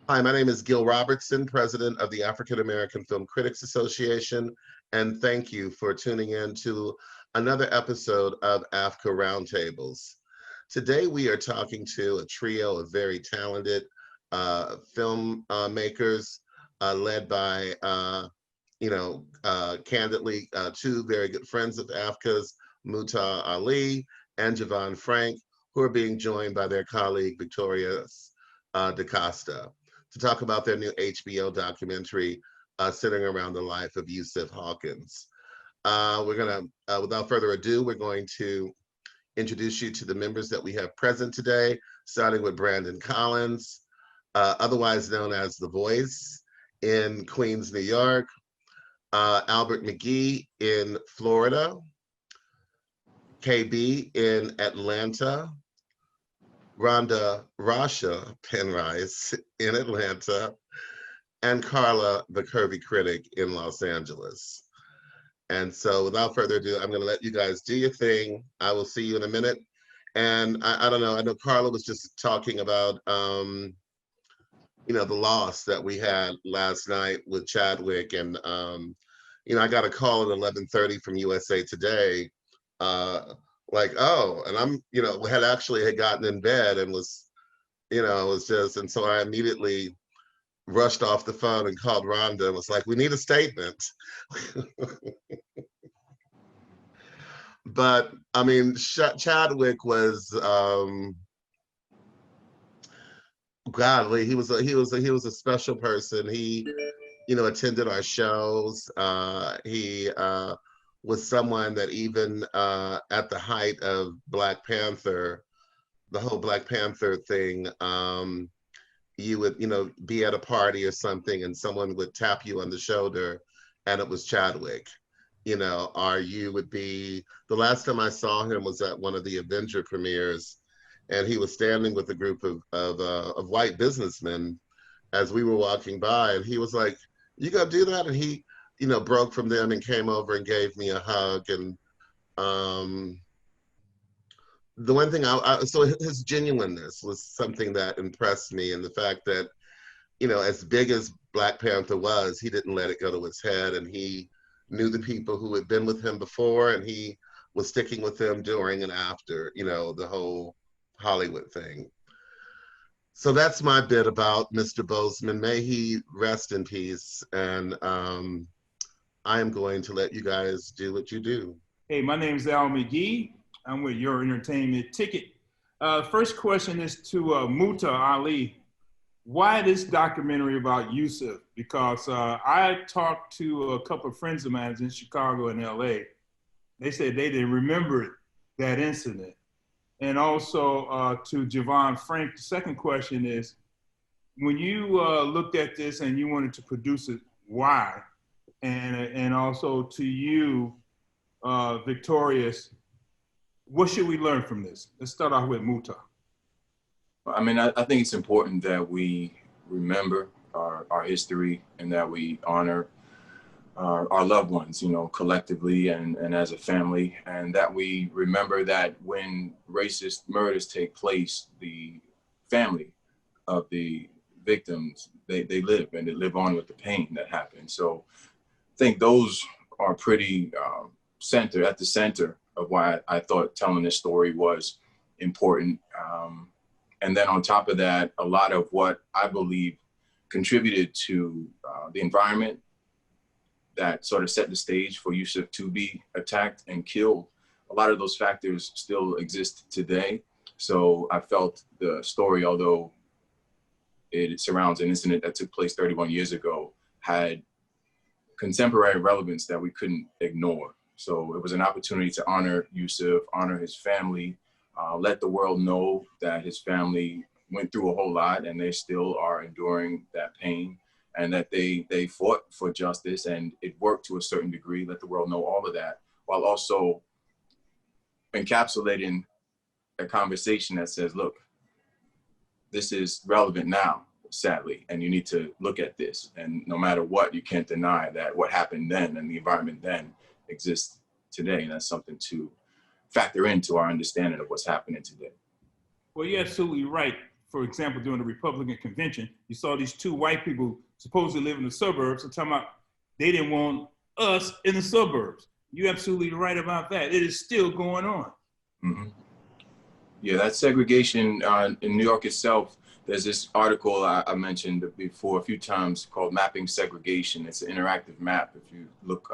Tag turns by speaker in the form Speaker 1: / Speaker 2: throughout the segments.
Speaker 1: Hi, my name is Gil Robertson, president of the African American Film Critics Association, and thank you for tuning in to another episode of AAFCA Roundtables. Today we are talking to a trio of very talented film makers led by, candidly, two very good friends of AAFCA's, Muta'Ali and Jevon Frank, who are being joined by their colleague, Victoria Costa, to talk about their new HBO documentary centering around the life of Yusuf Hawkins. Without further ado, we're going to introduce you to the members that we have present today, starting with Brandon Collins, otherwise known as The Voice in Queens, New York, Albert McGhee in Florida, KB in Atlanta, Ronda Racha Penrice in Atlanta, and Carla, the Curvy Critic in Los Angeles. And so without further ado, I'm gonna let you guys do your thing. I will see you in a minute. And I don't know, I know Carla was just talking about, the loss that we had last night with Chadwick. And, I got a call at 11:30 from USA Today, and I'm, had gotten in bed and was, and so I immediately rushed off the phone and called Ronda and was like, we need a statement. But I mean, Chadwick was, godly. He was a special person. He, attended our shows. He was someone that even at the height of Black Panther, the whole Black Panther thing, you would, be at a party or something and someone would tap you on the shoulder and it was Chadwick, or you would be, the last time I saw him was at one of the Avenger premieres and he was standing with a group of white businessmen as we were walking by and he was like, you gonna do that? And he, broke from them and came over and gave me a hug. And the one thing so his genuineness was something that impressed me, and the fact that, as big as Black Panther was, he didn't let it go to his head, and he knew the people who had been with him before, and he was sticking with them during and after, the whole Hollywood thing. So that's my bit about Mr. Boseman. May he rest in peace. And I am going to let you guys do what you do.
Speaker 2: Hey, my name is Al McGhee. I'm with Your Entertainment Ticket. First question is to Muta'Ali. Why this documentary about Yusuf? Because I talked to a couple of friends of mine in Chicago and LA. They said they didn't remember that incident. And also to Jevon Frank, the second question is, when you looked at this and you wanted to produce it, why? And also to you, Victorious, what should we learn from this? Let's start off with Muta.
Speaker 3: I mean, I think it's important that we remember our history and that we honor our loved ones, collectively and as a family, and that we remember that when racist murders take place, the family of the victims, they live and they live on with the pain that happened. So I think those are pretty at the center of why I thought telling this story was important. And then on top of that, a lot of what I believe contributed to the environment that sort of set the stage for Yusuf to be attacked and killed. A lot of those factors still exist today. So I felt the story, although it surrounds an incident that took place 31 years ago, had contemporary relevance that we couldn't ignore. So it was an opportunity to honor Yusuf, honor his family, let the world know that his family went through a whole lot and they still are enduring that pain, and that they fought for justice and it worked to a certain degree, let the world know all of that, while also encapsulating a conversation that says, look, this is relevant now, sadly, and you need to look at this. And no matter what, you can't deny that what happened then and the environment then exists today. And that's something to factor into our understanding of what's happening today.
Speaker 2: Well, you're absolutely right. for example, during the Republican convention, you saw these two white people supposedly live in the suburbs and talking about they didn't want us in the suburbs. You're absolutely right about that. It is still going on.
Speaker 3: Mm-hmm. Yeah, that segregation in New York itself, there's this article I mentioned before a few times called Mapping Segregation. It's an interactive map. If you look,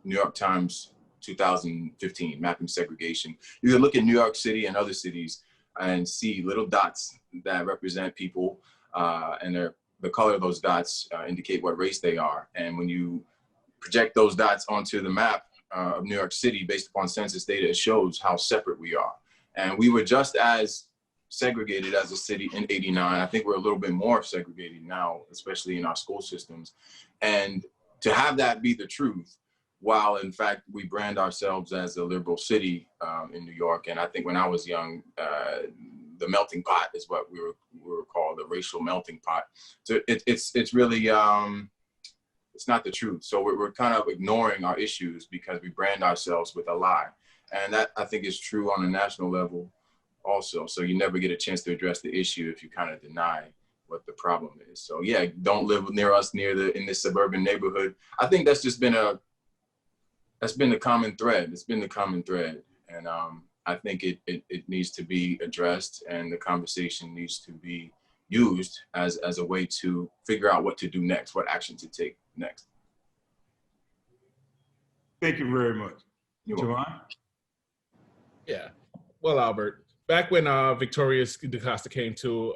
Speaker 3: New York Times 2015, Mapping Segregation. You can look at New York City and other cities and see little dots that represent people, and the color of those dots indicate what race they are. And when you project those dots onto the map of New York City based upon census data, it shows how separate we are. And we were just as segregated as a city in '89. I think we're a little bit more segregated now, especially in our school systems. And to have that be the truth, while in fact we brand ourselves as a liberal city in New York, and I think when I was young, the melting pot is what we were called, the racial melting pot. So it's really, it's not the truth. So we're kind of ignoring our issues because we brand ourselves with a lie. And that I think is true on a national level also. So you never get a chance to address the issue if you kind of deny what the problem is. So yeah, don't live near us in this suburban neighborhood. I think that's just been that's been the common thread. It's been the common thread. And I think it needs to be addressed, and the conversation needs to be used as a way to figure out what to do next, what action to take next.
Speaker 2: Thank you very much. Jevon?
Speaker 4: Yeah. Well, Albert, back when Victoria Costa came to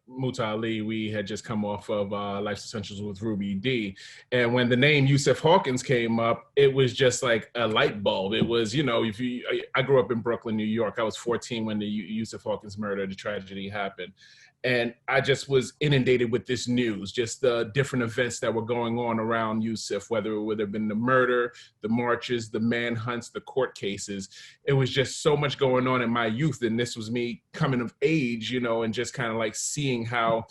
Speaker 4: MutalAli, we had just come off of Life's Essentials with Ruby D. And when the name Yusuf Hawkins came up, it was just like a light bulb. It was, you know, I grew up in Brooklyn, New York. I was 14 when the Yusuf Hawkins murder, the tragedy happened. And I just was inundated with this news, just the different events that were going on around Yusuf, whether it would have been the murder, the marches, the manhunts, the court cases. It was just so much going on in my youth. And this was me coming of age, you know, and just kind of like seeing how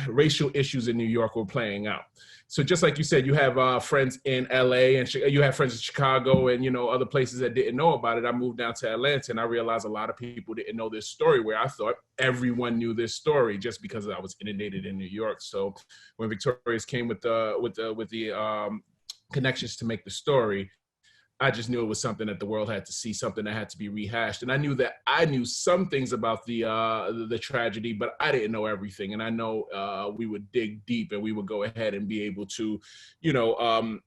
Speaker 4: racial issues in New York were playing out. So just like you said, you have friends in LA, and you have friends in Chicago, and, you know, other places that didn't know about it. I moved down to Atlanta, and I realized a lot of people didn't know this story, where I thought everyone knew this story just because I was inundated in New York. So when Victoria's came with the connections to make the story, I just knew it was something that the world had to see, something that had to be rehashed. And I knew that I knew some things about the tragedy, but I didn't know everything. And I know we would dig deep, and we would go ahead and be able to, you know,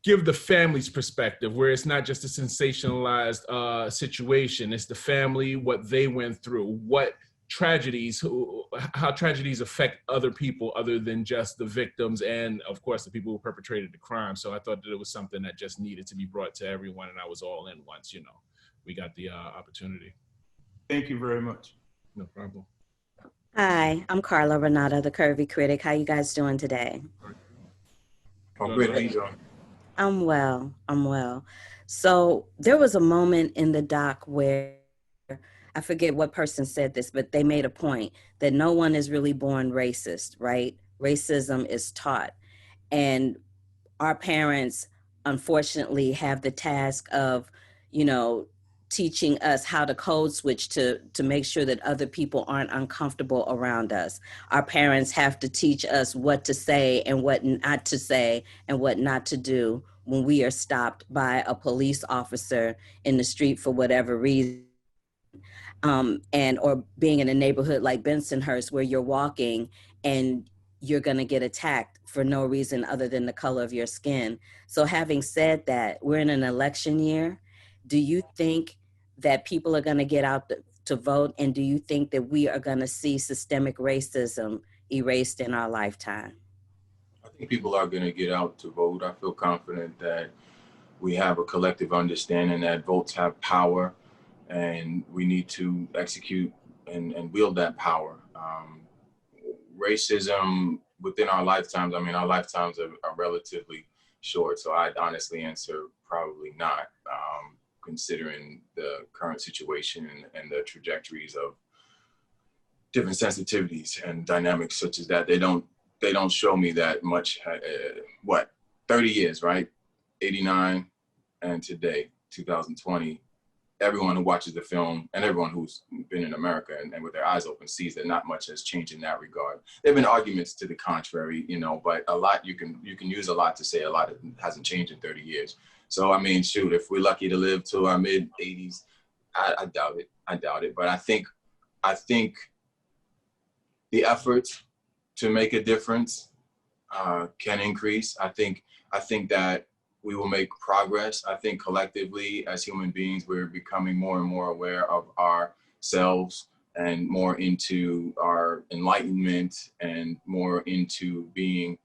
Speaker 4: give the family's perspective, where it's not just a sensationalized situation. It's the family, what they went through, how tragedies affect other people other than just the victims, and of course the people who perpetrated the crime. So I thought that it was something that just needed to be brought to everyone, and I was all in once, you know, we got the opportunity.
Speaker 2: Thank you very much.
Speaker 4: No problem.
Speaker 5: Hi, I'm Carla, Renata, the Curvy Critic. How you guys doing today?
Speaker 3: Oh, great. How you doing?
Speaker 5: I'm well. So there was a moment in the doc where, I forget what person said this, but they made a point that no one is really born racist, right? Racism is taught. And our parents, unfortunately, have the task of, you know, teaching us how to code switch to make sure that other people aren't uncomfortable around us. Our parents have to teach us what to say and what not to say and what not to do when we are stopped by a police officer in the street for whatever reason. Or being in a neighborhood like Bensonhurst, where you're walking and you're going to get attacked for no reason other than the color of your skin. So having said that, we're in an election year. Do you think that people are going to get out to vote? And do you think that we are going to see systemic racism erased in our lifetime?
Speaker 3: I think people are going to get out to vote. I feel confident that we have a collective understanding that votes have power, and we need to execute and wield that power. Racism within our lifetimes, I mean, our lifetimes are relatively short, so I'd honestly answer probably not, considering the current situation and the trajectories of different sensitivities and dynamics such as that. They don't show me that much. 30 years, right? 89 and today, 2020. everyone who watches the film and everyone who's been in America and with their eyes open sees that not much has changed in that regard. There have been arguments to the contrary, you know, but a lot, you can use a lot to say a lot hasn't changed in 30 years. So, I mean, shoot, if we're lucky to live to our mid 80s, I doubt it. I doubt it. But I think the effort to make a difference can increase. I think that we will make progress. I think collectively as human beings, we're becoming more and more aware of ourselves and more into our enlightenment and more into being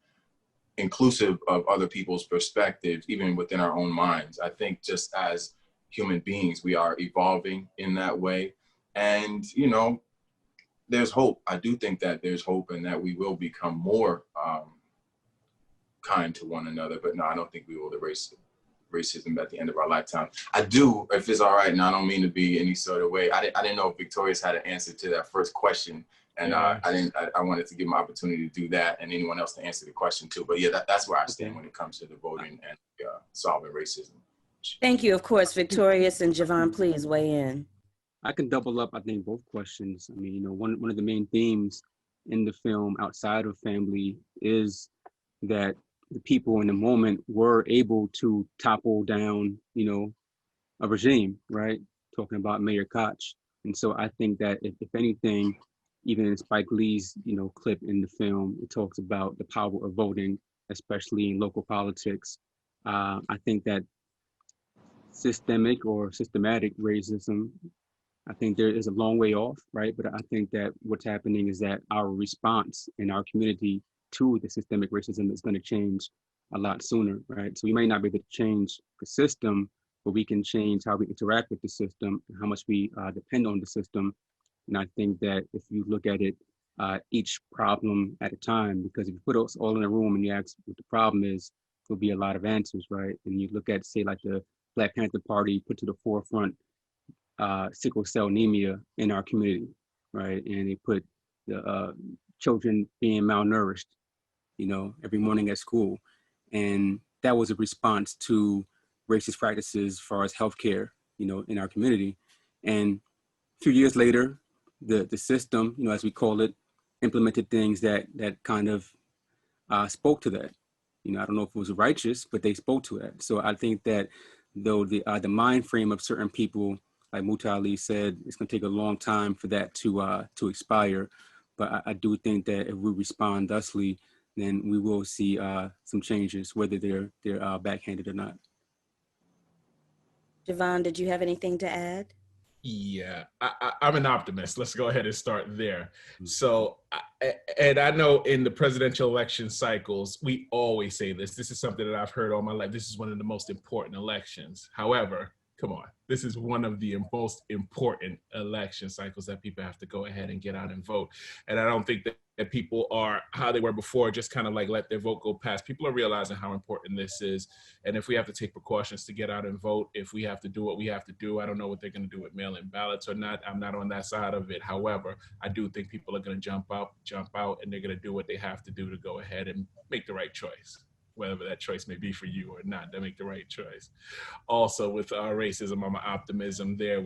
Speaker 3: inclusive of other people's perspectives, even within our own minds. I think just as human beings, we are evolving in that way. And, you know, there's hope. I do think that there's hope and that we will become more kind to one another, but no, I don't think we will erase racism at the end of our lifetime. I do, if it's all right, and I don't mean to be any sort of way. I didn't know if Victorious had an answer to that first question, and I wanted to give him an opportunity to do that, and anyone else to answer the question too. But yeah, that's where I stand when it comes to the voting and solving racism.
Speaker 5: Thank you. Of course, Victorious and Jevon, please weigh in.
Speaker 6: I can double up, I think, both questions. I mean, you know, one of the main themes in the film outside of family is that the people in the moment were able to topple down, you know, a regime, right? Talking about Mayor Koch. And so I think that if anything, even in Spike Lee's, you know, clip in the film, it talks about the power of voting, especially in local politics. I think that systemic or systematic racism, I think there is a long way off, right? But I think that what's happening is that our response in our community to the systemic racism is going to change a lot sooner, right? So we may not be able to change the system, but we can change how we interact with the system and how much we depend on the system. And I think that if you look at it, each problem at a time, because if you put us all in a room and you ask what the problem is, there'll be a lot of answers, right? And you look at, say, like the Black Panther Party put to the forefront sickle cell anemia in our community, right? And they put the children being malnourished, you know, every morning at school. And that was a response to racist practices as far as healthcare, you know, in our community. And a few years later, the system, you know, as we call it, implemented things that kind of spoke to that. You know, I don't know if it was righteous, but they spoke to that. So I think that though the mind frame of certain people, like Muta'Ali said, it's going to take a long time for that to expire. But I do think that if we respond thusly, then we will see some changes, whether they're backhanded or not.
Speaker 5: Jevon, did you have anything to add?
Speaker 4: Yeah, I'm an optimist. Let's go ahead and start there. So, and I know in the presidential election cycles, we always say this. This is something that I've heard all my life. This is one of the most important elections. However, come on, this is one of the most important election cycles that people have to go ahead and get out and vote. And I don't think that people are how they were before, just kind of like let their vote go past. People are realizing how important this is. And if we have to take precautions to get out and vote, if we have to do what we have to do, I don't know what they're going to do with mail-in ballots or not. I'm not on that side of it. However, I do think people are going to jump out, and they're going to do what they have to do to go ahead and make the right choice. Whatever that choice may be for you or not, they make the right choice. Also with racism, I'm an optimism there,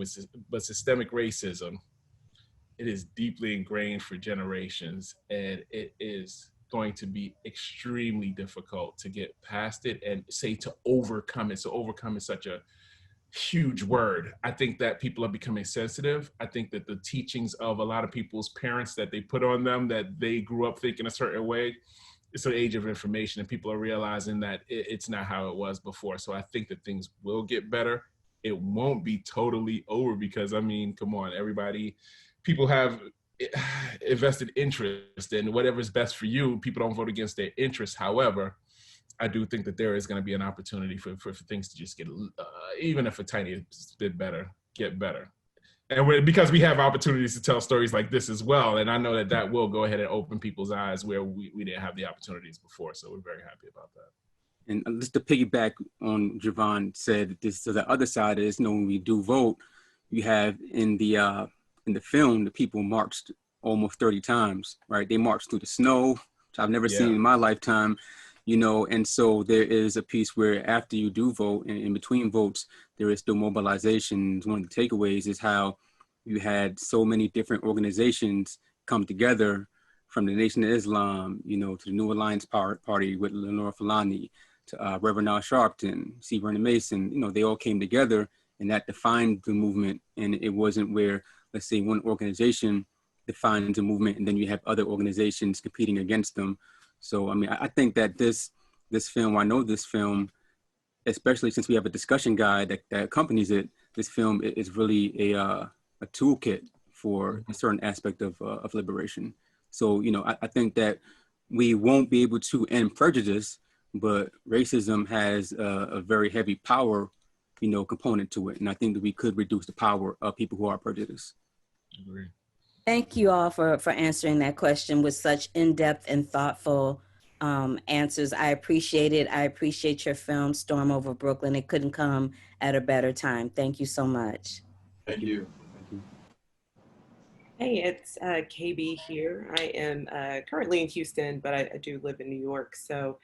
Speaker 4: but systemic racism, it is deeply ingrained for generations, and it is going to be extremely difficult to get past it and say to overcome it. So overcome is such a huge word. I think that people are becoming sensitive. I think that the teachings of a lot of people's parents that they put on them, that they grew up thinking a certain way, it's an age of information, and people are realizing that it's not how it was before. So I think that things will get better. It won't be totally over because, I mean, come on, people have invested interest in whatever's best for you. People don't vote against their interests. However, I do think that there is going to be an opportunity for things to just get, even if a tiny bit better, get better. And because we have opportunities to tell stories like this as well. And I know that will go ahead and open people's eyes where we didn't have the opportunities before. So we're very happy about that.
Speaker 6: And just to piggyback on Jevon said, so the other side is, you know, when we do vote, you have in the film, the people marched almost 30 times, right? They marched through the snow, which I've never seen in my lifetime. you know, and so there is a piece where after you do vote and in between votes, there is still mobilization. One of the takeaways is how you had so many different organizations come together, from the Nation of Islam, you know, to the New Alliance Party with Lenore Fulani, to Reverend Al Sharpton, C. Vernon Mason. You know, they all came together, and that defined the movement. And it wasn't where, let's say, one organization defines a movement and then you have other organizations competing against them. So, I mean, I think that this film, I know this film, especially since we have a discussion guide that accompanies it, this film is really a toolkit for a certain aspect of liberation. So, you know, I think that we won't be able to end prejudice, but racism has a very heavy power, you know, component to it. And I think that we could reduce the power of people who are prejudiced.
Speaker 4: Agree.
Speaker 5: Thank you all for answering that question with such in-depth and thoughtful answers. I appreciate it. I appreciate your film, Storm Over Brooklyn. It couldn't come at a better time. Thank you so much.
Speaker 3: Thank you.
Speaker 6: Thank you.
Speaker 7: Hey, it's KB here. I am currently in Houston, but I do live in New York. So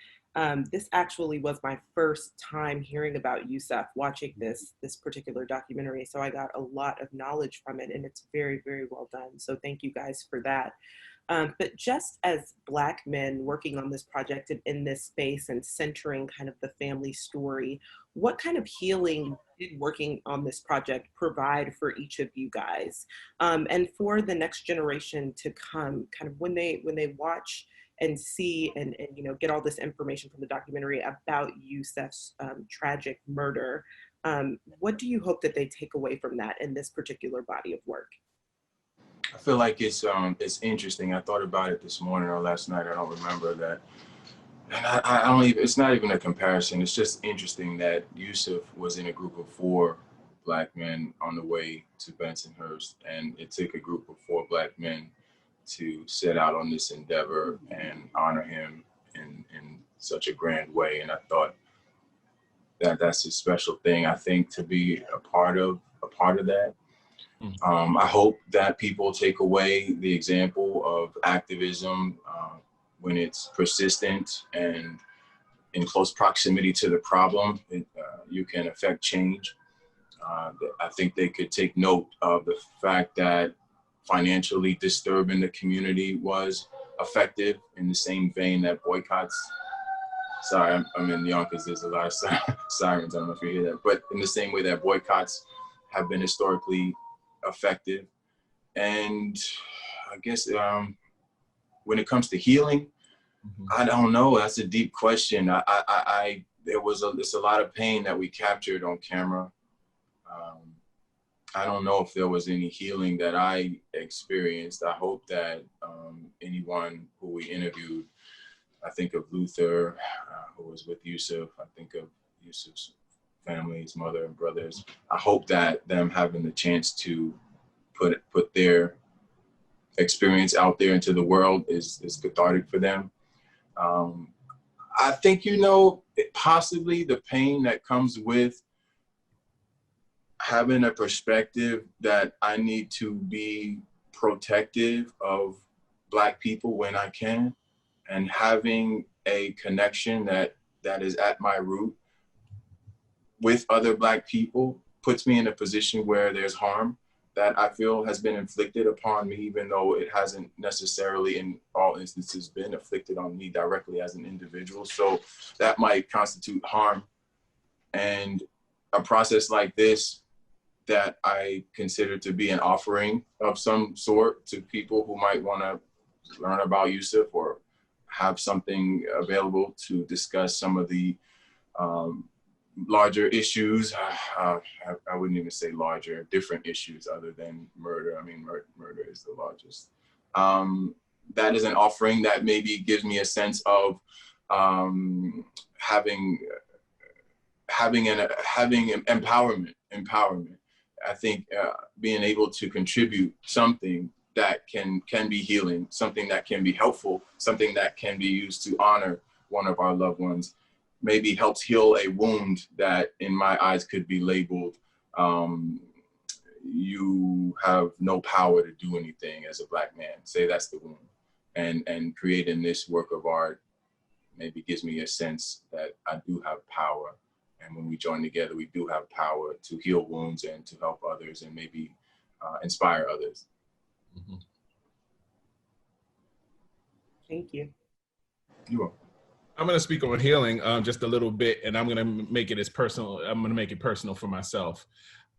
Speaker 7: this actually was my first time hearing about Yusuf, watching this particular documentary. So I got a lot of knowledge from it, and it's very, very well done. So thank you guys for that. But just as Black men working on this project and in this space and centering kind of the family story, what kind of healing did working on this project provide for each of you guys? And for the next generation to come, kind of when they watch and see and you know, get all this information from the documentary about Yusuf's tragic murder, what do you hope that they take away from that in this particular body of work?
Speaker 3: I feel like it's interesting. I thought about it this morning or last night. I don't remember that. And I don't even, it's not even a comparison. It's just interesting that Yusuf was in a group of 4 Black men on the way to Bensonhurst. And it took a group of 4 Black men to set out on this endeavor and honor him in such a grand way. And I thought that that's a special thing, I think, to be a part of that. I hope that people take away the example of activism when it's persistent and in close proximity to the problem. You can affect change. I think they could take note of the fact that financially disturbing the community was effective in the same vein that boycotts. Sorry, I'm in Yonkers, there's a lot of sirens, I don't know if you hear that, but in the same way that boycotts have been historically effective. And I guess when it comes to healing, I don't know, that's a deep question. It's a lot of pain that we captured on camera. I don't know if there was any healing that I experienced. I hope that anyone who we interviewed, I think of Luther, who was with Yusuf, I think of Yusuf's family, his mother and brothers. I hope that them having the chance to put their experience out there into the world is cathartic for them. I think, you know, possibly the pain that comes with having a perspective that I need to be protective of Black people when I can, and having a connection that is at my root with other Black people puts me in a position where there's harm that I feel has been inflicted upon me, even though it hasn't necessarily in all instances been inflicted on me directly as an individual. So that might constitute harm. And a process like this that I consider to be an offering of some sort to people who might want to learn about Yusuf or have something available to discuss some of the larger issues. I wouldn't even say larger, different issues other than murder. I mean, murder is the largest. That is an offering that maybe gives me a sense of having empowerment. I think being able to contribute something that can be healing, something that can be helpful, something that can be used to honor one of our loved ones, maybe helps heal a wound that in my eyes could be labeled, you have no power to do anything as a Black man. Say that's the wound. And creating this work of art maybe gives me a sense that I do have power. And when we join together, we do have power to heal wounds and to help others and maybe inspire others.
Speaker 4: Mm-hmm.
Speaker 7: Thank you.
Speaker 3: You're welcome.
Speaker 4: I'm going to speak on healing just a little bit, and I'm going to make it as personal. I'm going to make it personal for myself.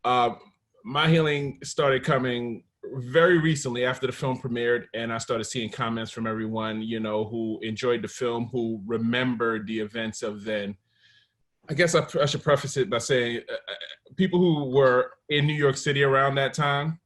Speaker 4: My healing started coming very recently after the film premiered, and I started seeing comments from everyone, you know, who enjoyed the film, who remembered the events of then. I guess I should preface it by saying people who were in New York City around that time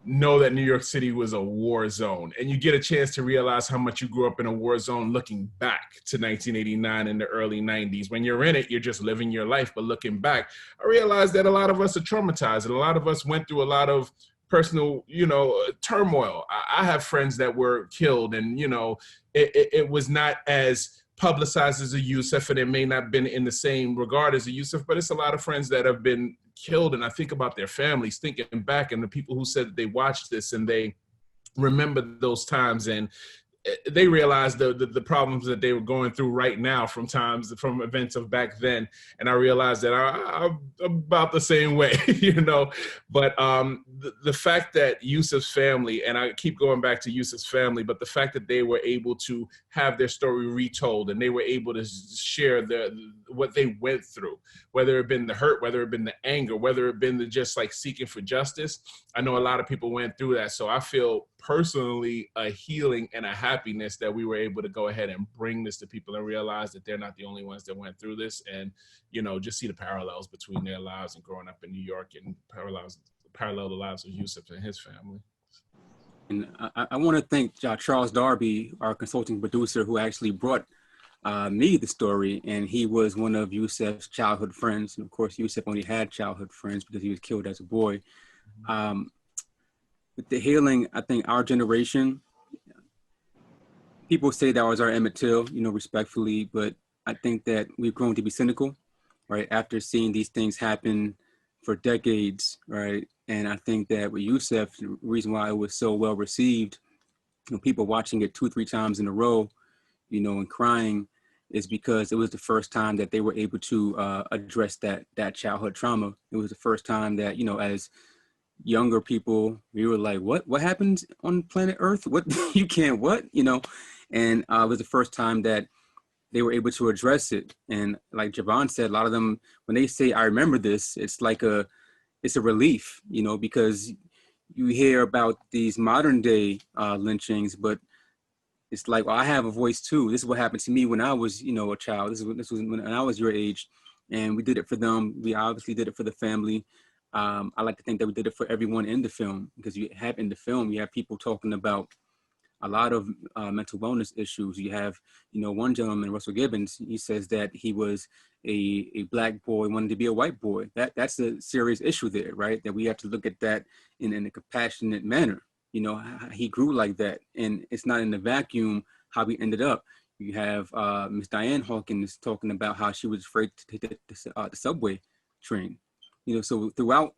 Speaker 4: know that New York City was a war zone, and you get a chance to realize how much you grew up in a war zone looking back to 1989 and the early 90s. When you're in it, you're just living your life, but looking back, I realized that a lot of us are traumatized, and a lot of us went through a lot of personal, you know, turmoil. I have friends that were killed, and, you know, it was not as publicized as a Yusuf, and it may not have been in the same regard as a Yusuf, but it's a lot of friends that have been killed. And I think about their families, thinking back, and the people who said that they watched this and they remember those times, and they realized the problems that they were going through right now from events of back then. And I realized that I'm about the same way, you know. But the fact that Yusuf's family, and I keep going back to Yusuf's family, but the fact that they were able to have their story retold, and they were able to share what they went through, whether it been the hurt, whether it been the anger, whether it been the just like seeking for justice. I know a lot of people went through that. So I feel personally a healing and a happiness that we were able to go ahead and bring this to people and realize that they're not the only ones that went through this, and, you know, just see the parallels between their lives and growing up in New York, and parallel the lives of Yusuf and his family.
Speaker 6: And I want to thank Charles Darby, our consulting producer, who actually brought me the story, and he was one of Yusuf's childhood friends. And of course, Yusuf only had childhood friends because he was killed as a boy. With the healing, I think our generation, people say that was our Emmett Till, you know, respectfully, but I think that we've grown to be cynical, right? After seeing these things happen for decades, right? And I think that with Yusuf, the reason why it was so well received, you know, people watching it 2-3 times in a row, you know, and crying, is because it was the first time that they were able to address that childhood trauma. It was the first time that, you know, as younger people, we were like, what happens on planet Earth? What, you can't, what, you know? And it was the first time that they were able to address it. And like Jevon said, a lot of them, when they say, I remember this, it's like it's a relief, you know, because you hear about these modern day lynchings, but it's like, well, I have a voice too. This is what happened to me when I was, you know, a child. This was when I was your age, and we did it for them. We obviously did it for the family. I like to think that we did it for everyone in the film, because you have in the film, you have people talking about a lot of mental wellness issues. You have, you know, one gentleman, Russell Gibbons, he says that he was a black boy, wanted to be a white boy. That's a serious issue there, right? That we have to look at that in a compassionate manner. You know, he grew like that, and it's not in the vacuum how we ended up. You have Miss Diane Hawkins talking about how she was afraid to take the subway train. You know, so throughout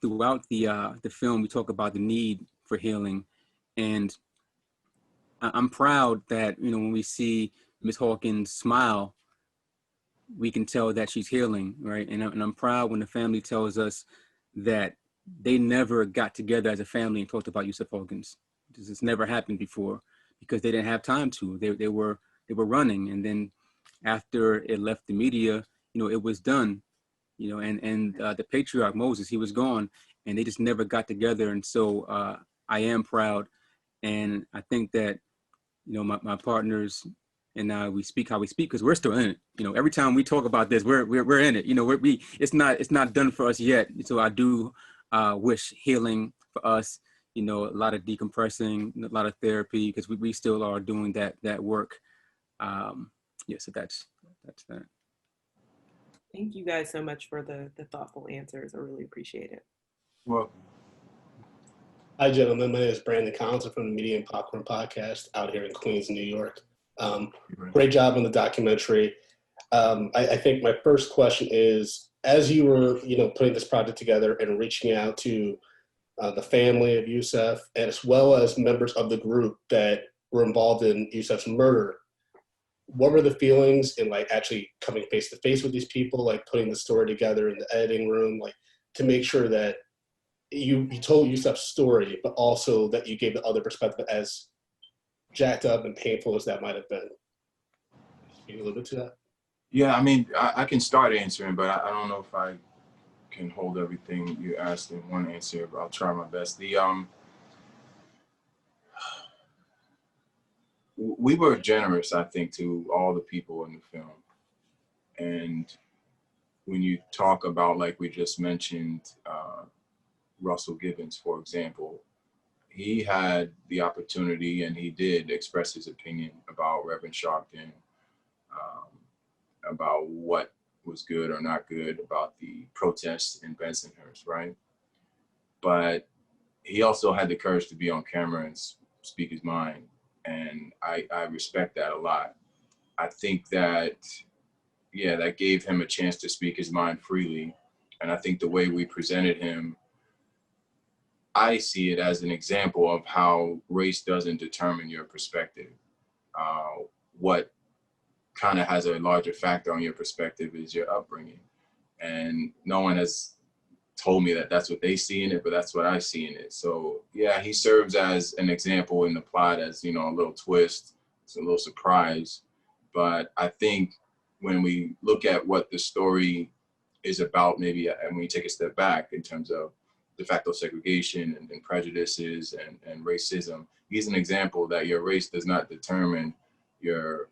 Speaker 6: the film, we talk about the need for healing, and I'm proud that, you know, when we see Miss Hawkins smile, we can tell that she's healing, right? And I'm proud when the family tells us that they never got together as a family and talked about Yusuf Hawkins. This has never happened before because they didn't have time to. They were running, and then after it left the media, you know, it was done. You know, and the patriarch Moses, he was gone, and they just never got together. And so I am proud, and I think that, you know, my partners and I, we speak how we speak because we're still in it. You know, every time we talk about this, we're in it. You know, it's not done for us yet. So I do wish healing for us. You know, a lot of decompressing, a lot of therapy, because we still are doing that work. Yeah, so that's that.
Speaker 7: Thank you guys so much for the thoughtful answers. I really appreciate it.
Speaker 3: Well,
Speaker 8: hi, gentlemen. My name is Brandon Collins. I'm from the Media and Popcorn Podcast out here in Queens, New York. Great job on the documentary. I think my first question is, as you were, you know, putting this project together and reaching out to the family of Yusuf, as well as members of the group that were involved in Yusuf's murder, what were the feelings in like actually coming face to face with these people, like putting the story together in the editing room, like to make sure that you told Yusuf's story, but also that you gave the other perspective, as jacked up and painful as that might have been? Speak a little bit to that.
Speaker 3: Yeah, I mean, I can start answering, but I don't know if I can hold everything you asked in one answer, but I'll try my best. We were generous, I think, to all the people in the film. And when you talk about, like we just mentioned, Russell Gibbons, for example, he had the opportunity and he did express his opinion about Reverend Sharpton, about what was good or not good about the protests in Bensonhurst, right? But he also had the courage to be on camera and speak his mind. And I respect that a lot. I think that, yeah, that gave him a chance to speak his mind freely. And I think the way we presented him, I see it as an example of how race doesn't determine your perspective. What kind of has a larger factor on your perspective is your upbringing. And no one has told me that that's what they see in it, but that's what I see in it. So yeah, he serves as an example in the plot, as, you know, a little twist, it's a little surprise. But I think when we look at what the story is about, maybe, and we take a step back in terms of de facto segregation and prejudices and racism, he's an example that your race does not determine your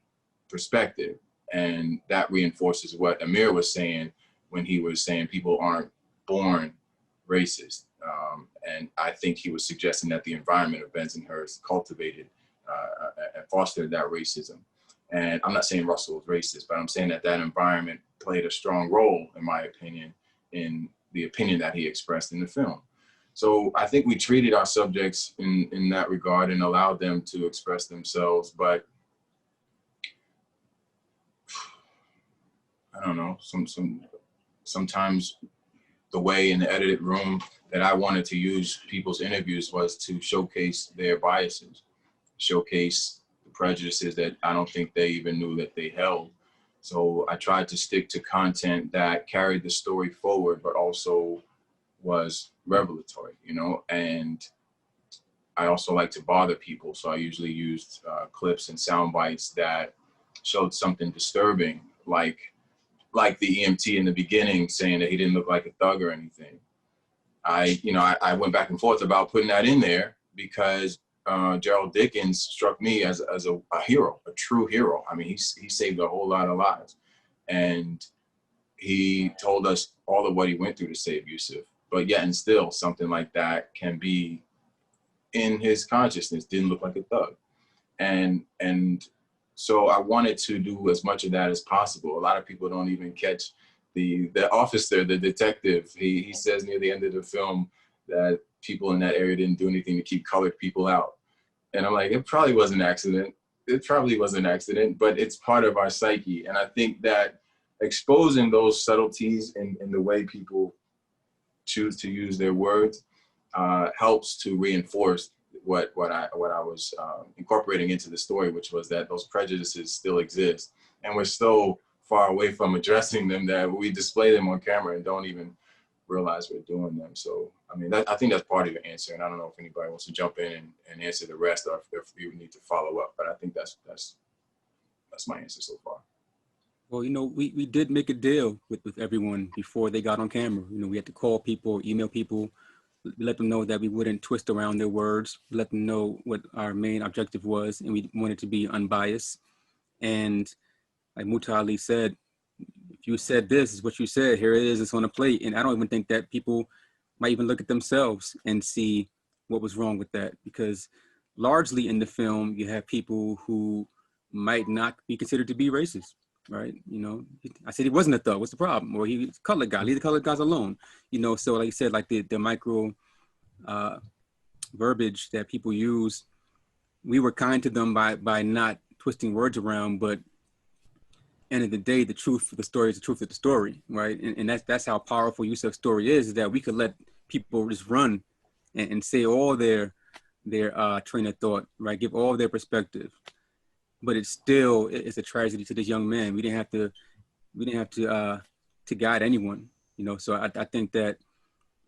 Speaker 3: perspective. And that reinforces what Amir was saying when he was saying people aren't born racist. And I think he was suggesting that the environment of Bensonhurst cultivated and fostered that racism. And I'm not saying Russell was racist, but I'm saying that that environment played a strong role, in my opinion, in the opinion that he expressed in the film. So I think we treated our subjects in that regard and allowed them to express themselves. But I don't know, sometimes the way in the edited room that I wanted to use people's interviews was to showcase their biases, showcase the prejudices that I don't think they even knew that they held. So I tried to stick to content that carried the story forward, but also was revelatory, you know? And I also like to bother people. So I usually used clips and sound bites that showed something disturbing, like the EMT in the beginning saying that he didn't look like a thug or anything. I went back and forth about putting that in there because Gerald Dickens struck me as a hero, a true hero. I mean, he saved a whole lot of lives. And he told us all of what he went through to save Yusuf. But yet and still, something like that can be in his consciousness, didn't look like a thug. And so I wanted to do as much of that as possible. A lot of people don't even catch the officer, the detective. He says near the end of the film that people in that area didn't do anything to keep colored people out. And I'm like, it probably was an accident. It probably was an accident, but it's part of our psyche. And I think that exposing those subtleties in the way people choose to use their words helps to reinforce what I was incorporating into the story, which was that those prejudices still exist. And we're so far away from addressing them that we display them on camera and don't even realize we're doing them. So, I mean, I think that's part of the answer. And I don't know if anybody wants to jump in and answer the rest, or if you need to follow up, but I think that's my answer so far.
Speaker 6: Well, you know, we did make a deal with everyone before they got on camera. You know, we had to call people, email people, let them know that we wouldn't twist around their words, let them know what our main objective was, and we wanted to be unbiased. And like Muta'Ali said, if you said this is what you said, here it is, it's on a plate. And I don't even think that people might even look at themselves and see what was wrong with that, because largely in the film, you have people who might not be considered to be racist, right? You know, I said he wasn't a thug, what's the problem? Or he's a colored guy, leave the colored guys alone. You know, so like you said, like the micro verbiage that people use, we were kind to them by not twisting words around, but end of the day, the truth of the story is the truth of the story, right? And that's how powerful Yusuf's story is that we could let people just run and say all their train of thought, right? Give all their perspective. but it's a tragedy to this young man. We didn't have to guide anyone, you know. So I think that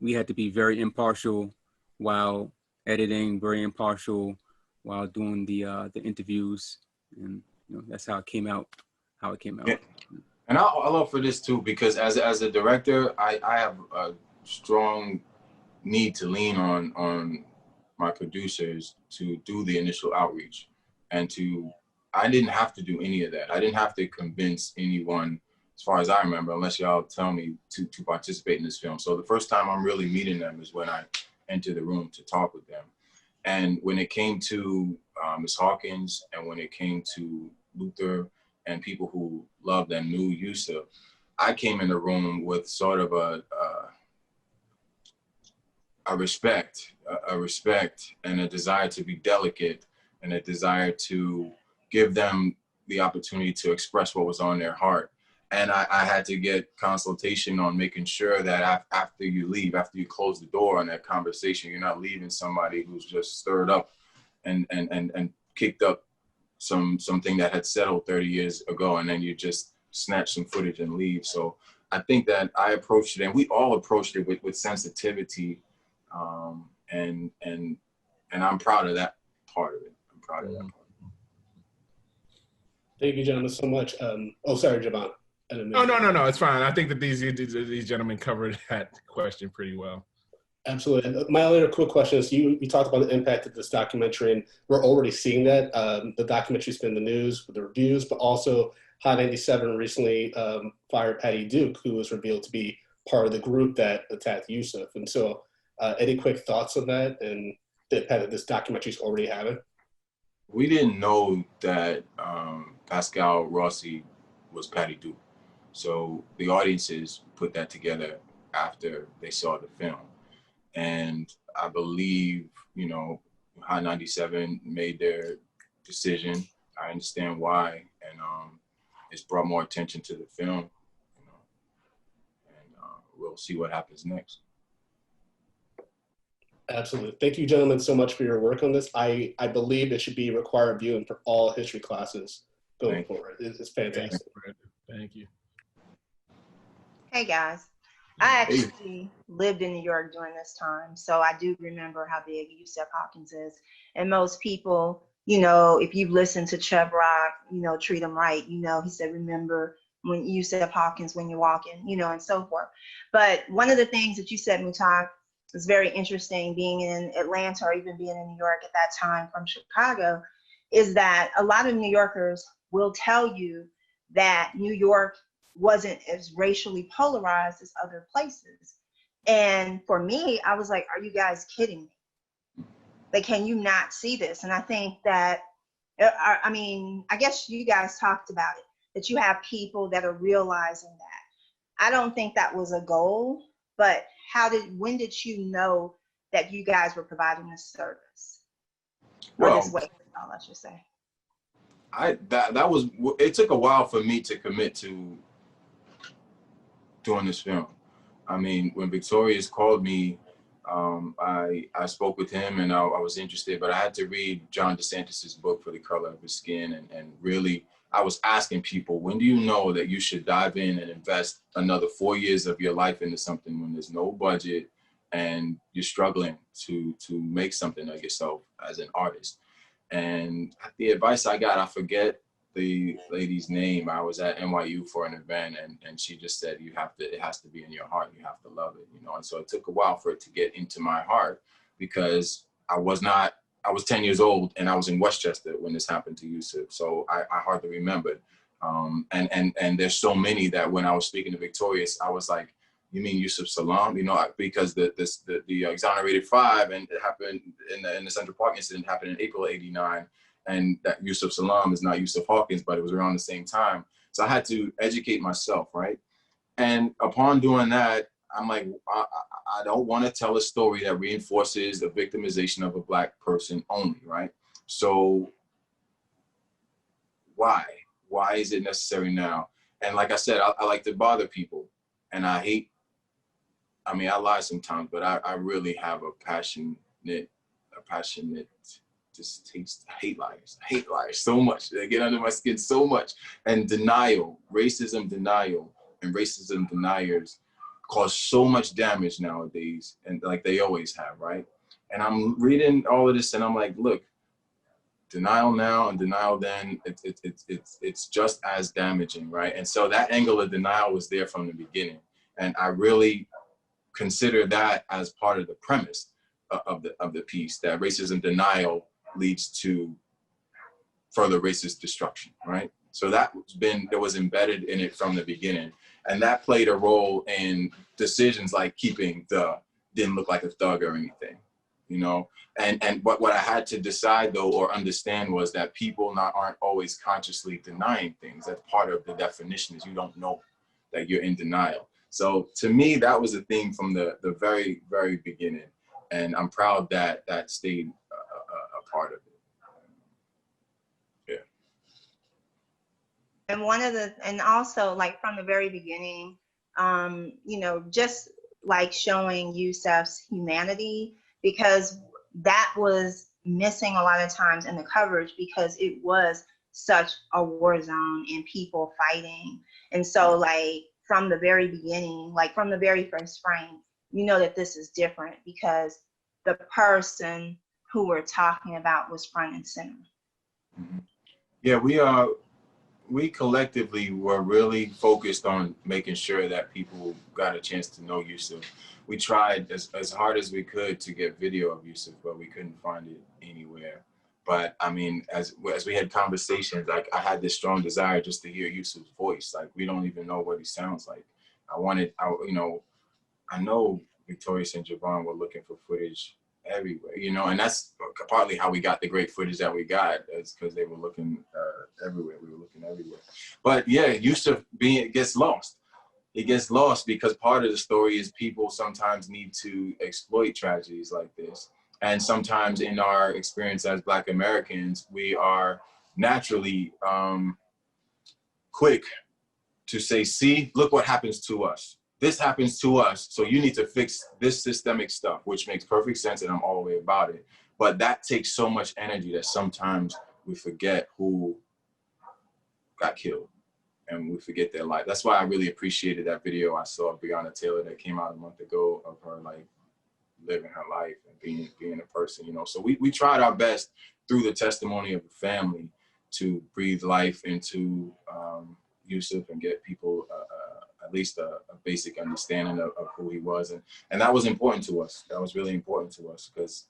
Speaker 6: we had to be very impartial while editing, very impartial while doing the interviews, and you know, that's how it came out.
Speaker 3: Yeah. And I'll offer this too, because as a director, I have a strong need to lean on my producers to do the initial outreach, and I didn't have to do any of that. I didn't have to convince anyone, as far as I remember, unless y'all tell me to participate in this film. So the first time I'm really meeting them is when I enter the room to talk with them. And when it came to Ms. Hawkins, and when it came to Luther and people who loved and knew Yusuf, I came in the room with sort of a respect and a desire to be delicate, and a desire to give them the opportunity to express what was on their heart. And I had to get consultation on making sure that after you leave, after you close the door on that conversation, you're not leaving somebody who's just stirred up and kicked up something that had settled 30 years ago, and then you just snatch some footage and leave. So I think that I approached it, and we all approached it with sensitivity, and I'm proud of that part of it. I'm proud of that part.
Speaker 8: Thank you, gentlemen, so much. Oh, sorry, Jevon.
Speaker 4: No, it's fine. I think that these gentlemen covered that question pretty well.
Speaker 8: Absolutely. My other quick question is, you talked about the impact of this documentary, and we're already seeing that. The documentary's been in the news with the reviews, but also Hot 97 recently fired Patty Duke, who was revealed to be part of the group that attacked Yusuf. And so any quick thoughts on that and the impact that this documentary's already having?
Speaker 3: We didn't know that Pascal Rossi was Patty Duke. So the audiences put that together after they saw the film. And I believe, you know, Hot 97 made their decision. I understand why. And it's brought more attention to the film, you know, and we'll see what happens next.
Speaker 8: Absolutely. Thank you, gentlemen, so much for your work on this. I believe it should be required viewing for all history classes going forward. It's fantastic.
Speaker 4: Thank you.
Speaker 9: Hey, guys. I actually lived in New York during this time, so I do remember how big Yusuf Hawkins is. And most people, you know, if you've listened to Chubb Rock, you know, Treat 'Em Right, you know, he said, remember when Yusuf Hawkins when you're walking, you know, and so forth. But one of the things that you said, Muta'Ali, was very interesting, being in Atlanta or even being in New York at that time from Chicago, is that a lot of New Yorkers will tell you that New York wasn't as racially polarized as other places. And for me, I was like, are you guys kidding me? Like, can you not see this? And I think that, I mean, I guess you guys talked about it, that you have people that are realizing that. I don't think that was a goal, but when did you know that you guys were providing this service? Or this way, I should say.
Speaker 3: It took a while for me to commit to doing this film. I mean, when Victorious called me, I spoke with him and I was interested, but I had to read John DeSantis's book, For the Color of His Skin, and really, I was asking people, when do you know that you should dive in and invest another 4 years of your life into something when there's no budget and you're struggling to make something of yourself as an artist? And the advice I got, I forget the lady's name. I was at NYU for an event, and she just said, it has to be in your heart. You have to love it, you know? And so it took a while for it to get into my heart, because I was 10 years old and I was in Westchester when this happened to Yusuf. So I hardly remembered. And there's so many that when I was speaking to Victorious, I was like, you mean Yusuf Salam? You know, because the exonerated 5, and it happened in the Central Park incident happened in April of '89. And that Yusuf Salam is not Yusuf Hawkins, but it was around the same time. So I had to educate myself, right? And upon doing that, I'm like, I don't want to tell a story that reinforces the victimization of a Black person only, right? So why? Why is it necessary now? And like I said, I like to bother people, and I lie sometimes, but I really have a passionate I hate liars so much. They get under my skin so much. And denial, racism denial, and racism deniers cause so much damage nowadays, and like they always have, right? And I'm reading all of this, and I'm like, look, denial now and denial then, it's just as damaging, right? And so that angle of denial was there from the beginning, and I really consider that as part of the premise of the piece, that racism denial leads to further racist destruction, right? So that was embedded in it from the beginning, and that played a role in decisions like keeping the didn't look like a thug or anything, you know. And what I had to decide though, or understand, was that people aren't always consciously denying things. That's part of the definition, is you don't know that you're in denial. So to me, that was a theme from the very, very beginning. And I'm proud that that stayed a part of it. Yeah.
Speaker 9: And also like from the very beginning, you know, just like showing Yusuf's humanity, because that was missing a lot of times in the coverage, because it was such a war zone and people fighting. And so like from the very beginning, like from the very first frame, you know that this is different, because the person who we're talking about was front and center.
Speaker 3: Mm-hmm. Yeah, we collectively were really focused on making sure that people got a chance to know Yusuf. We tried as hard as we could to get video of Yusuf, but we couldn't find it anywhere. But I mean, as we had conversations, like I had this strong desire just to hear Yusuf's voice. Like, we don't even know what he sounds like. I know Victorious and Jevon were looking for footage everywhere, you know, and that's partly how we got the great footage that we got, is because they were looking everywhere. We were looking everywhere. But yeah, Yusuf gets lost. He gets lost because part of the story is people sometimes need to exploit tragedies like this. And sometimes in our experience as Black Americans, we are naturally quick to say, see, look what happens to us. This happens to us, so you need to fix this systemic stuff, which makes perfect sense, and I'm all the way about it. But that takes so much energy that sometimes we forget who got killed, and we forget their life. That's why I really appreciated that video I saw of Breonna Taylor that came out a month ago, of her like living her life and being a person, you know. So we tried our best through the testimony of the family to breathe life into Yusuf and get people at least a basic understanding of who he was. And that was important to us. That was really important to us, because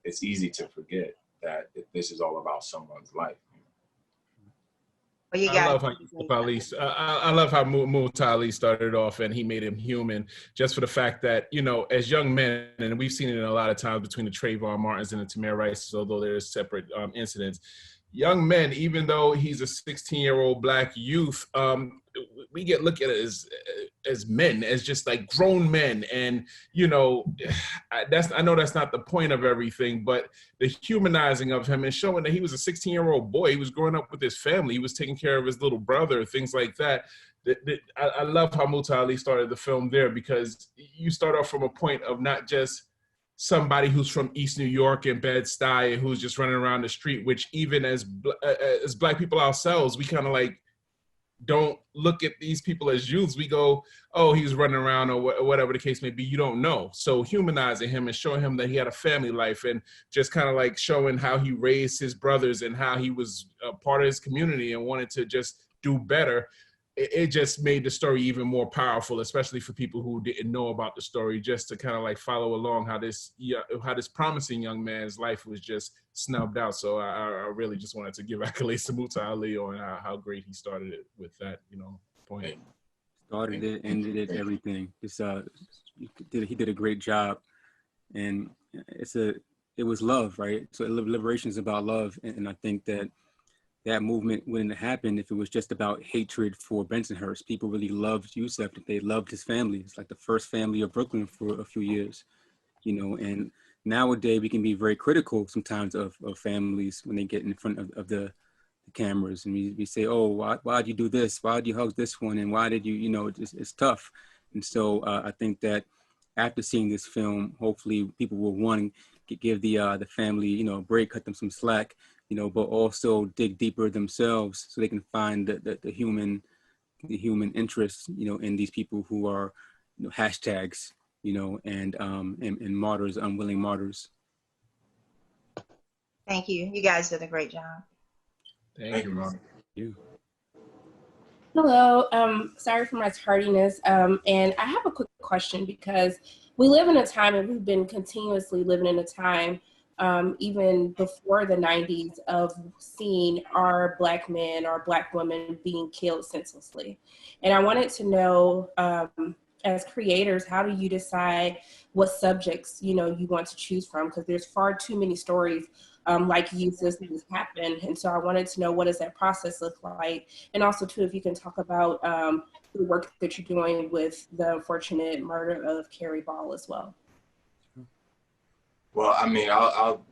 Speaker 3: it's easy to forget that this is all about someone's life.
Speaker 4: I love how MutalAli started off, and he made him human, just for the fact that, you know, as young men, and we've seen it a lot of times between the Trayvon Martins and the Tamir Rices, although there's separate incidents, young men, even though he's a 16-year-old Black youth, we get looked at as men, as just like grown men. And, you know, I know that's not the point of everything, but the humanizing of him and showing that he was a 16-year-old boy. He was growing up with his family. He was taking care of his little brother, things like that. I love how MutalAli started the film there, because you start off from a point of not just somebody who's from East New York and Bed-Stuy who's just running around the street, which even as Black people ourselves, we kind of like don't look at these people as youths. We go, oh, he's running around, or whatever the case may be. You don't know. So humanizing him and showing him that he had a family life, and just kind of like showing how he raised his brothers and how he was a part of his community and wanted to just do better. It just made the story even more powerful, especially for people who didn't know about the story, just to kind of like follow along how this promising young man's life was just snubbed out. So I really just wanted to give accolades to MutalAli on how great he started it with that, you know, point.
Speaker 6: Started it, ended it, everything. He did a great job, and it was love, right? So liberation is about love, and I think that movement wouldn't have happened if it was just about hatred for Bensonhurst. People really loved Yusuf. They loved his family. It's like the first family of Brooklyn for a few years, you know. And nowadays we can be very critical sometimes of families when they get in front of the cameras, and we say, oh, why'd you do this? Why'd you hug this one? And why did you, you know, it's tough. And so I think that after seeing this film, hopefully people will, one, give the family, you know, a break, cut them some slack, you know, but also dig deeper themselves so they can find the human interest, you know, in these people who are, you know, hashtags, you know, and martyrs, unwilling martyrs.
Speaker 9: Thank you. You guys did a great job.
Speaker 4: Thank you, Ron.
Speaker 10: Hello, sorry for my tardiness. And I have a quick question because we live in a time, and we've been continuously living in a time, even before the 90s, of seeing our Black men or Black women being killed senselessly. And I wanted to know, as creators, how do you decide what subjects, you know, you want to choose from? Because there's far too many stories like Yusuf that has happened. And so I wanted to know, what does that process look like? And also too, if you can talk about the work that you're doing with the unfortunate murder of Carrie Ball as well.
Speaker 3: Well, I mean, I'll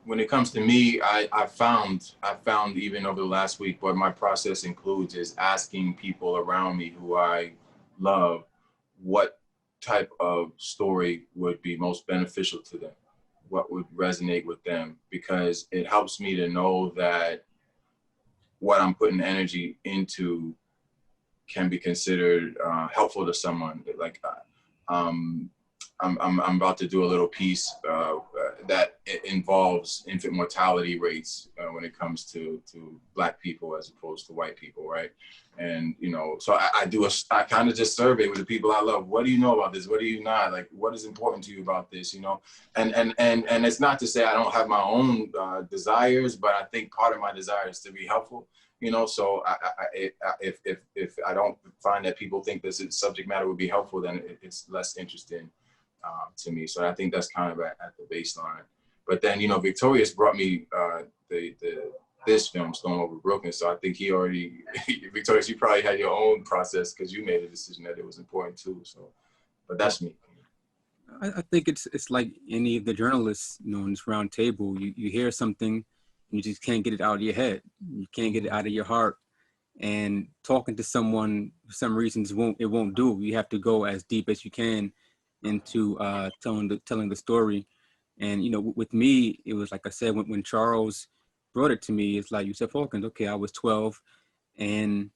Speaker 3: when it comes to me, I found even over the last week, what my process includes is asking people around me who I love what type of story would be most beneficial to them, what would resonate with them, because it helps me to know that what I'm putting energy into can be considered helpful to someone. Like I'm about to do a little piece that involves infant mortality rates when it comes to Black people as opposed to white people, right? And, you know, so I kind of just survey with the people I love. What do you know about this? What do you not? Like, what is important to you about this, you know? And it's not to say I don't have my own desires, but I think part of my desire is to be helpful, you know? So if I don't find that people think this subject matter would be helpful, then it's less interesting to me. So I think that's kind of at the baseline. But then, you know, Victorious brought me this film, Stone Over Brooklyn. So I think he already, Victorious, you probably had your own process because you made a decision that it was important too. So, but that's me.
Speaker 6: I think it's like any of the journalists, you know, in this round table, you hear something, you just can't get it out of your head. You can't get it out of your heart. And talking to someone, for some reasons, it won't do. You have to go as deep as you can into telling the story. And, you know, with me, it was like I said, when Charles brought it to me, it's like Yusuf Hawkins. Okay, I was 12, and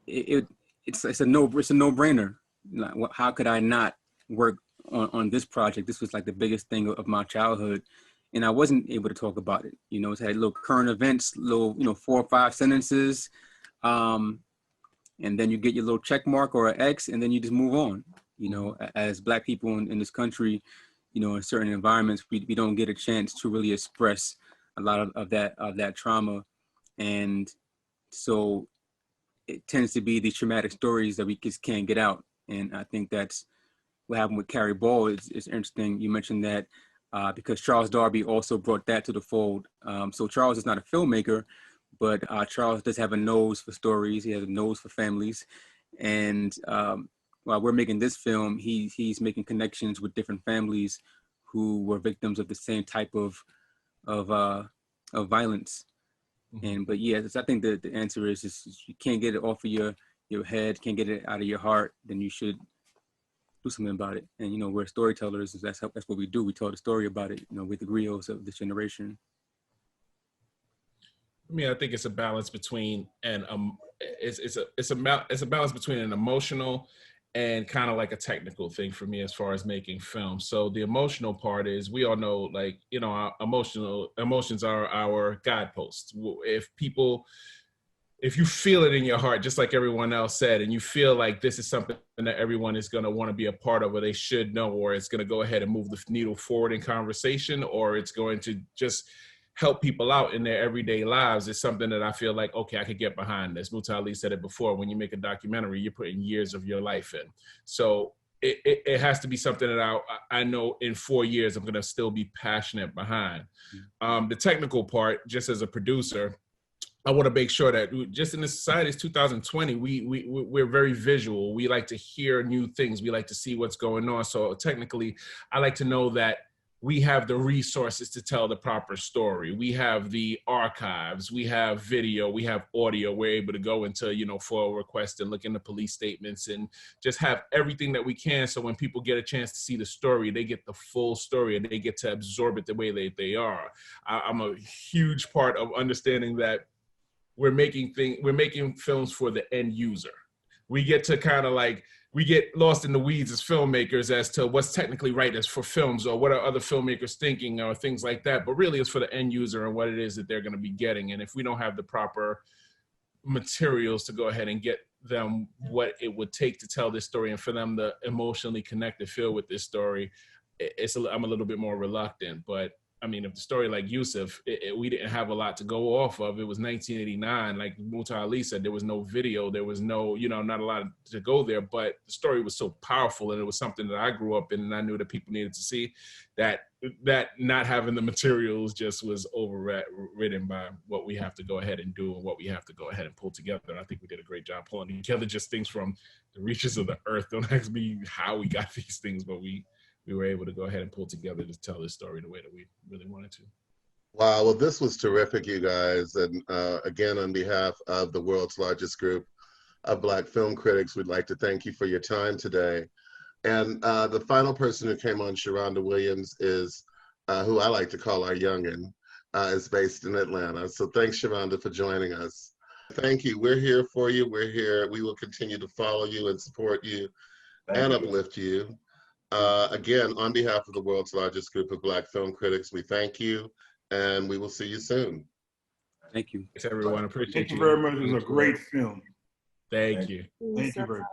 Speaker 6: it's a no-brainer. Like, how could I not work on this project? This was like the biggest thing of my childhood, and I wasn't able to talk about it. You know, it had little current events, little, you know, 4 or 5 sentences, and then you get your little check mark or an X, and then you just move on. You know, as Black people in this country, you know, in certain environments, we don't get a chance to really express a lot of that trauma. And so it tends to be these traumatic stories that we just can't get out. And I think that's what happened with Carrie Ball. It's interesting. You mentioned that because Charles Darby also brought that to the fold. So Charles is not a filmmaker, but Charles does have a nose for stories. He has a nose for families. And while we're making this film, he's making connections with different families who were victims of the same type of violence. And but yeah, I think the answer is you can't get it off of your head, can't get it out of your heart, then you should do something about it. And you know, we're storytellers. That's what we do. We tell the story about it. You know, with the griots of this generation.
Speaker 4: I mean, I think it's a balance between it's a balance between an emotional and kind of like a technical thing for me as far as making film. So the emotional part is, we all know, like, you know, our emotions are our guideposts. If you feel it in your heart, just like everyone else said, and you feel like this is something that everyone is going to want to be a part of, or they should know, or it's going to go ahead and move the needle forward in conversation, or it's going to just help people out in their everyday lives, is something that I feel like, okay, I could get behind this. Muta'Ali said it before, when you make a documentary, you're putting years of your life in. So it has to be something that I know in 4 years I'm gonna still be passionate behind. The technical part, just as a producer, I want to make sure that just in this society, it's 2020, we're very visual. We like to hear new things. We like to see what's going on. So technically, I like to know that we have the resources to tell the proper story. We have the archives, we have video, we have audio. We're able to go into, you know, FOIL requests and look into police statements and just have everything that we can. So when people get a chance to see the story, they get the full story and they get to absorb it the way they are. I'm a huge part of understanding that we're making films for the end user. We get to kind of like, we get lost in the weeds as filmmakers as to what's technically right as for films or what are other filmmakers thinking or things like that. But really it's for the end user and what it is that they're going to be getting. And if we don't have the proper materials to go ahead and get them what it would take to tell this story and for them to emotionally connect and feel with this story, I'm a little bit more reluctant. But I mean, if the story like Yusuf, we didn't have a lot to go off of. It was 1989. Like Muta'Ali said, there was no video. There was no, you know, not a lot to go there. But the story was so powerful, and it was something that I grew up in, and I knew that people needed to see. That not having the materials just was overridden by what we have to go ahead and do and what we have to go ahead and pull together. And I think we did a great job pulling together just things from the reaches of the earth. Don't ask me how we got these things, but we were able to go ahead and pull together to tell this story the way that we really wanted to.
Speaker 1: Wow, well, this was terrific, you guys. And again, on behalf of the world's largest group of Black film critics, we'd like to thank you for your time today. And the final person who came on, Sharonda Williams, is who I like to call our youngin', is based in Atlanta. So thanks, Sharonda, for joining us. Thank you. We're here for you. We're here. We will continue to follow you and support you and uplift you. Again, on behalf of the world's largest group of Black film critics, we thank you, and we will see you soon.
Speaker 6: Thank you.
Speaker 4: Thanks, everyone. Appreciate you.
Speaker 2: Thank you very much. It was a great film.
Speaker 4: Thank you.
Speaker 2: Thank you very much.